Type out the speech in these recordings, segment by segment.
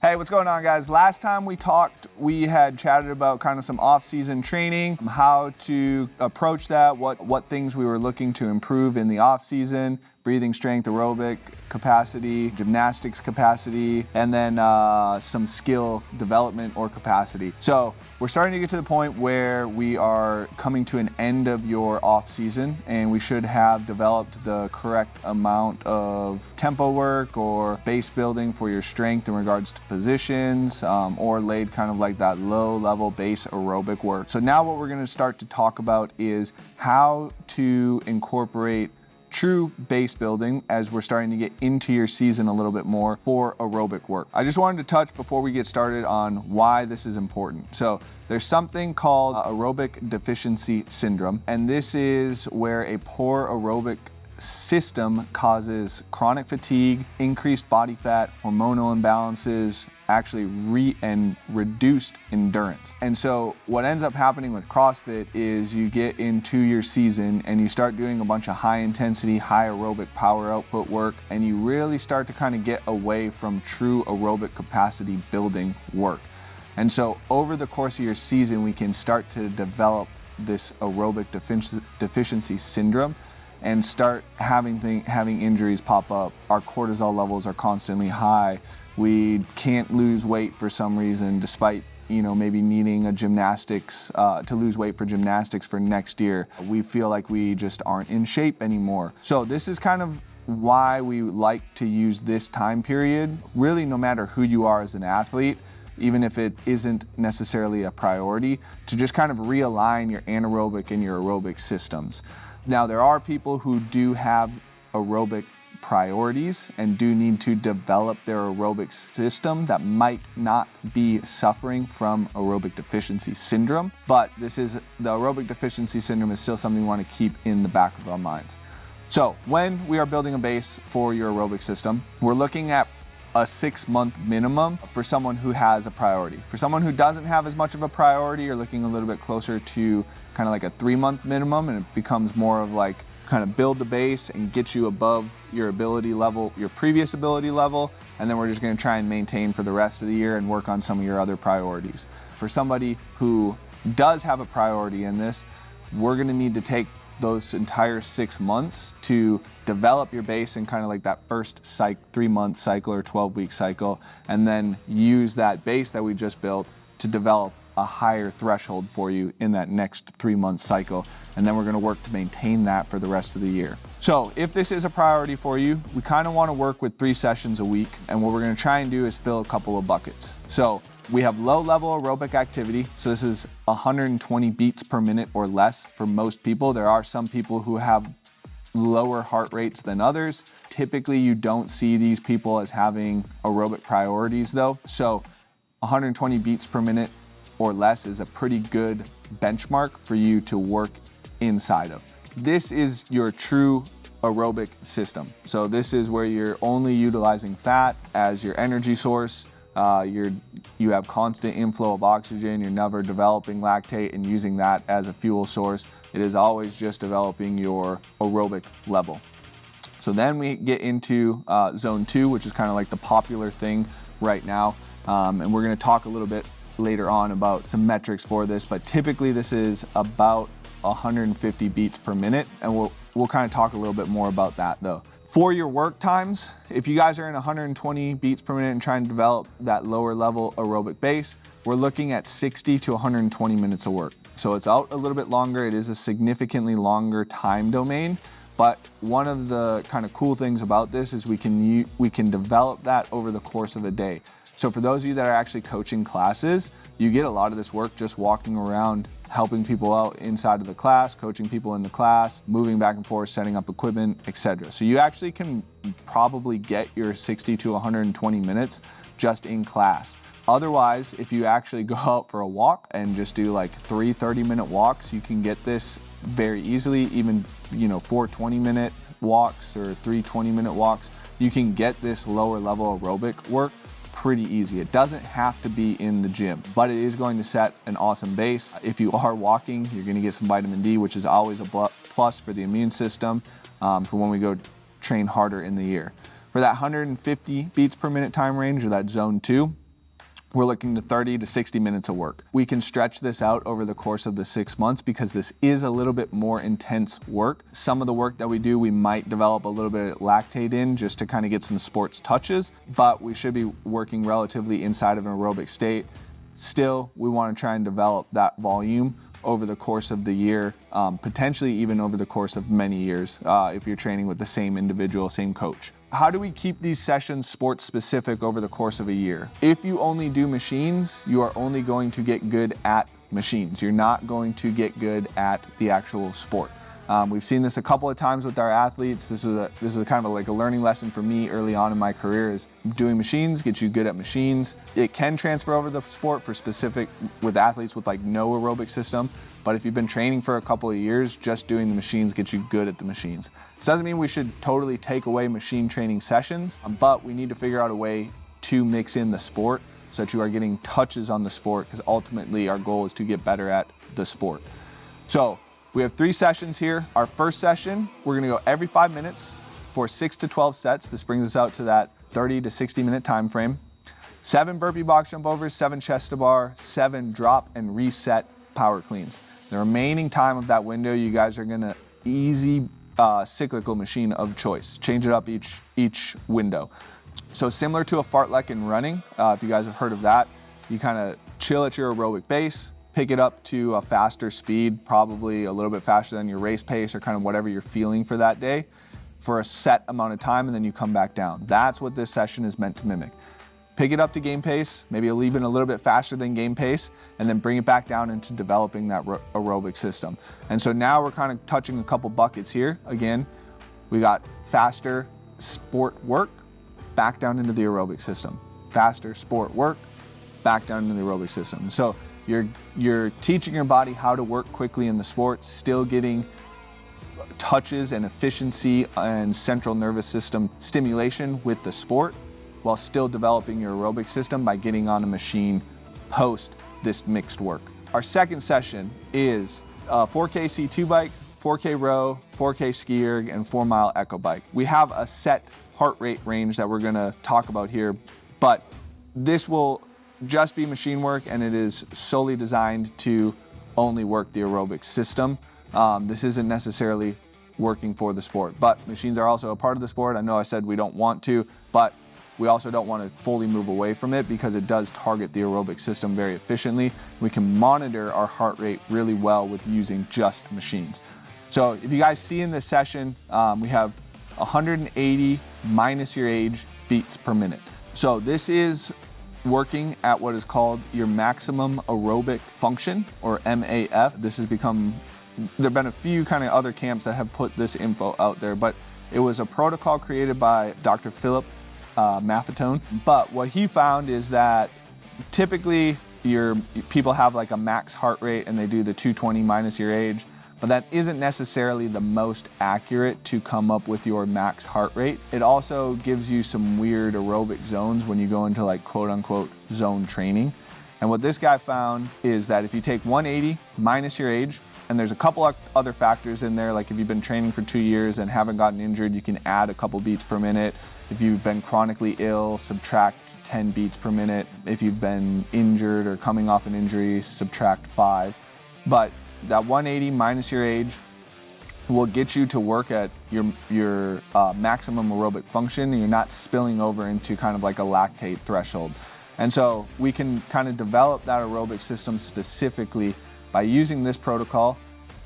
Hey, what's going on, guys? Last time we talked, we had chatted about kind of some off-season training, how to approach that, what things we were looking to improve in the off-season, breathing strength, aerobic capacity, gymnastics capacity, and then some skill development or capacity. So we're starting to get to the point where we are coming to an end of your off-season, and we should have developed the correct amount of tempo work or base building for your strength in regards to positions, or laid kind of like that low-level base aerobic work. So now what we're going to start to talk about is how to incorporate true base building as we're starting to get into your season a little bit more for aerobic work. I just wanted to touch before we get started on why this is important. So there's something called aerobic deficiency syndrome, and this is where a poor aerobic system causes chronic fatigue, increased body fat, hormonal imbalances, actually reduced endurance. And so what ends up happening with CrossFit is you get into your season and you start doing a bunch of high intensity, high aerobic power output work, and you really start to kind of get away from true aerobic capacity building work. And so over the course of your season, we can start to develop this aerobic deficiency syndrome and start having injuries pop up. Our cortisol levels are constantly high. We can't lose weight for some reason, despite maybe needing a gymnastics to lose weight for gymnastics for next year. We feel like we just aren't in shape anymore. So this is kind of why we like to use this time period, really no matter who you are as an athlete, even if it isn't necessarily a priority, to just kind of realign your anaerobic and your aerobic systems. Now, there are people who do have aerobic priorities and do need to develop their aerobic system that might not be suffering from aerobic deficiency syndrome, but the aerobic deficiency syndrome is still something we want to keep in the back of our minds. So when we are building a base for your aerobic system, we're looking at a 6-month minimum for someone who has a priority. For someone who doesn't have as much of a priority, you're looking a little bit closer to kind of like a 3-month minimum, and it becomes more of like kind of build the base and get you above your ability level, your previous ability level, and then we're just going to try and maintain for the rest of the year and work on some of your other priorities. For somebody who does have a priority in this, we're going to need to take those entire 6 months to develop your base in kind of like that first 3-month cycle or 12-week cycle, and then use that base that we just built to develop a higher threshold for you in that next 3-month cycle. And then we're gonna work to maintain that for the rest of the year. So if this is a priority for you, we kind of want to work with 3 sessions a week. And what we're gonna try and do is fill a couple of buckets. So we have low-level aerobic activity. So this is 120 beats per minute or less for most people. There are some people who have lower heart rates than others. Typically, you don't see these people as having aerobic priorities though. So 120 beats per minute or less is a pretty good benchmark for you to work inside of. This is your true aerobic system. So this is where you're only utilizing fat as your energy source. You have constant inflow of oxygen. You're never developing lactate and using that as a fuel source. It is always just developing your aerobic level. So then we get into zone 2, which is kind of like the popular thing right now. And we're going to talk a little bit later on about some metrics for this, but typically this is about 150 beats per minute, and we'll kind of talk a little bit more about that though. For your work times, if you guys are in 120 beats per minute and trying to develop that lower level aerobic base, we're looking at 60 to 120 minutes of work. So it's out a little bit longer. It is a significantly longer time domain, but one of the kind of cool things about this is we can develop that over the course of a day. So for those of you that are actually coaching classes, you get a lot of this work just walking around, helping people out inside of the class, coaching people in the class, moving back and forth, setting up equipment, etc. So you actually can probably get your 60 to 120 minutes just in class. Otherwise, if you actually go out for a walk and just do like 3 30-minute walks, you can get this very easily. Even 4 20-minute walks or 3 20-minute walks, you can get this lower level aerobic work pretty easy. It doesn't have to be in the gym, but it is going to set an awesome base. If you are walking, you're going to get some vitamin D, which is always a plus for the immune system for when we go train harder in the year. For that 150 beats per minute time range, or that zone 2, we're looking to 30 to 60 minutes of work. We can stretch this out over the course of the 6 months because this is a little bit more intense work. Some of the work that we do, we might develop a little bit of lactate in just to kind of get some sports touches, but we should be working relatively inside of an aerobic state. Still, we want to try and develop that volume over the course of the year, potentially even over the course of many years if you're training with the same individual, same coach. How do we keep these sessions sports specific over the course of a year? If you only do machines, you are only going to get good at machines. You're not going to get good at the actual sport. We've seen this a couple of times with our athletes. This was kind of like a learning lesson for me early on in my career, is doing machines gets you good at machines. It can transfer over the sport for specific with athletes with like no aerobic system, but if you've been training for a couple of years, just doing the machines gets you good at the machines. This doesn't mean we should totally take away machine training sessions, but we need to figure out a way to mix in the sport so that you are getting touches on the sport, because ultimately our goal is to get better at the sport. So we have 3 sessions here. Our first session, we're gonna go every 5 minutes for 6 to 12 sets. This brings us out to that 30 to 60 minute time frame. 7 burpee box jump overs, 7 chest to bar, 7 drop and reset power cleans. The remaining time of that window, you guys are gonna easy cyclical machine of choice. Change it up each window. So similar to a fartlek in running, if you guys have heard of that, you kind of chill at your aerobic base, pick it up to a faster speed, probably a little bit faster than your race pace or kind of whatever you're feeling for that day, for a set amount of time, and then you come back down. That's what this session is meant to mimic. Pick it up to game pace, maybe even a little bit faster than game pace, and then bring it back down into developing that aerobic system. And so now we're kind of touching a couple buckets here. Again, we got faster sport work, back down into the aerobic system. Faster sport work, back down into the aerobic system. So you're teaching your body how to work quickly in the sport, still getting touches and efficiency and central nervous system stimulation with the sport, while still developing your aerobic system by getting on a machine post this mixed work. Our second session is a 4K C2 bike, 4K row, 4K ski erg, and 4-mile echo bike. We have a set heart rate range that we're gonna talk about here, but this will just be machine work, and it is solely designed to only work the aerobic system. This isn't necessarily working for the sport, but machines are also a part of the sport. I know I said we don't want to, but we also don't want to fully move away from it because it does target the aerobic system very efficiently. We can monitor our heart rate really well with using just machines. So if you guys see in this session, we have 180 minus your age beats per minute. So this is working at what is called your maximum aerobic function, or MAF. This has become, there've been a few kind of other camps that have put this info out there, but it was a protocol created by Dr. Philip Maffetone. But what he found is that typically people have like a max heart rate and they do the 220 minus your age, but that isn't necessarily the most accurate to come up with your max heart rate. It also gives you some weird aerobic zones when you go into like quote unquote zone training. And what this guy found is that if you take 180 minus your age, and there's a couple of other factors in there, like if you've been training for 2 years and haven't gotten injured, you can add a couple beats per minute. If you've been chronically ill, subtract 10 beats per minute. If you've been injured or coming off an injury, subtract 5. But that 180 minus your age will get you to work at your maximum aerobic function, and you're not spilling over into kind of like a lactate threshold. And so we can kind of develop that aerobic system specifically by using this protocol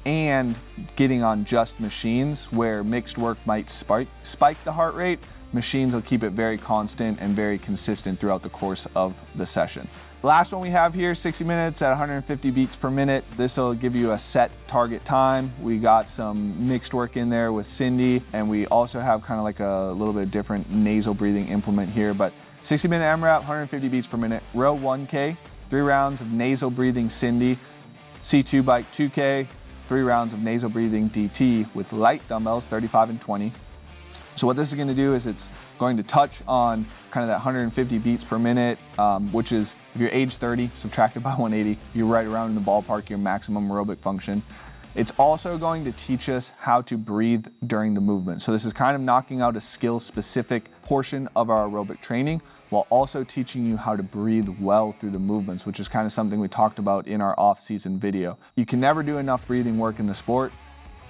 and getting on just machines, where mixed work might spike the heart rate. Machines will keep it very constant and very consistent throughout the course of the session. Last one we have here, 60 minutes at 150 beats per minute. This will give you a set target time. We got some mixed work in there with Cindy, and we also have kind of like a little bit different nasal breathing implement here, but 60-minute AMRAP, 150 beats per minute, row 1K, 3 rounds of nasal breathing Cindy, C2 bike 2K, 3 rounds of nasal breathing DT with light dumbbells, 35 and 20. So what this is going to do is it's going to touch on kind of that 150 beats per minute, which is, if you're age 30, subtracted by 180, you're right around in the ballpark, your maximum aerobic function. It's also going to teach us how to breathe during the movement. So this is kind of knocking out a skill-specific portion of our aerobic training, while also teaching you how to breathe well through the movements, which is kind of something we talked about in our off-season video. You can never do enough breathing work in the sport.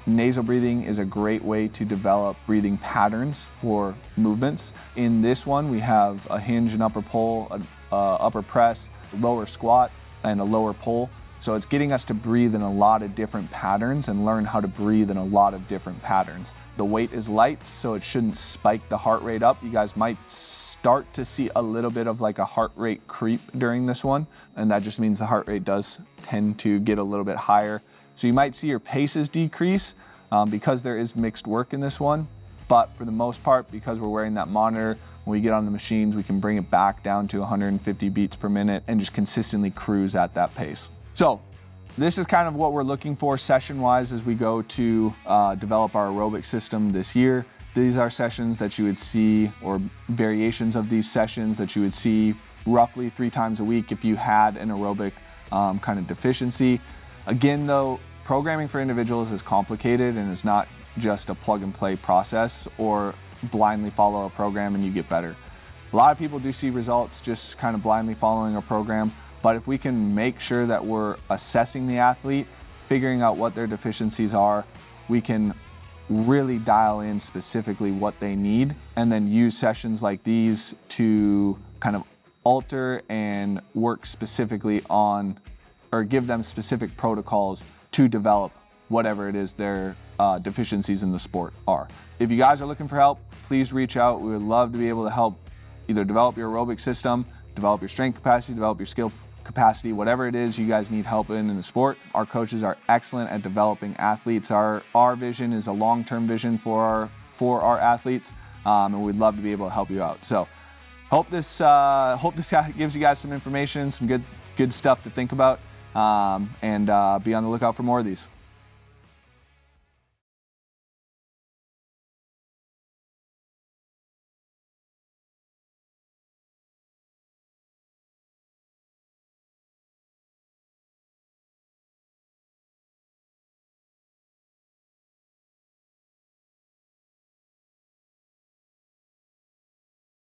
Nasal breathing is a great way to develop breathing patterns for movements. In this one, we have a hinge and upper pull, an upper press, lower squat, and a lower pull. So it's getting us to breathe in a lot of different patterns and learn how to breathe in a lot of different patterns. The weight is light, so it shouldn't spike the heart rate up. You guys might start to see a little bit of like a heart rate creep during this one, and that just means the heart rate does tend to get a little bit higher. So you might see your paces decrease because there is mixed work in this one, but for the most part, because we're wearing that monitor, when we get on the machines, we can bring it back down to 150 beats per minute and just consistently cruise at that pace. So this is kind of what we're looking for session-wise as we go to develop our aerobic system this year. These are sessions that you would see, or variations of these sessions that you would see roughly 3 times a week if you had an aerobic kind of deficiency. Again, though, programming for individuals is complicated and it's not just a plug-and-play process or blindly follow a program and you get better. A lot of people do see results just kind of blindly following a program. But if we can make sure that we're assessing the athlete, figuring out what their deficiencies are, we can really dial in specifically what they need and then use sessions like these to kind of alter and work specifically on, or give them specific protocols to develop whatever it is their deficiencies in the sport are. If you guys are looking for help, please reach out. We would love to be able to help either develop your aerobic system, develop your strength capacity, develop your skill capacity, whatever it is you guys need help in the sport. Our coaches are excellent at developing athletes. Our vision is a long-term vision for our athletes, and we'd love to be able to help you out. So hope this gives you guys some information, some good stuff to think about, and be on the lookout for more of these.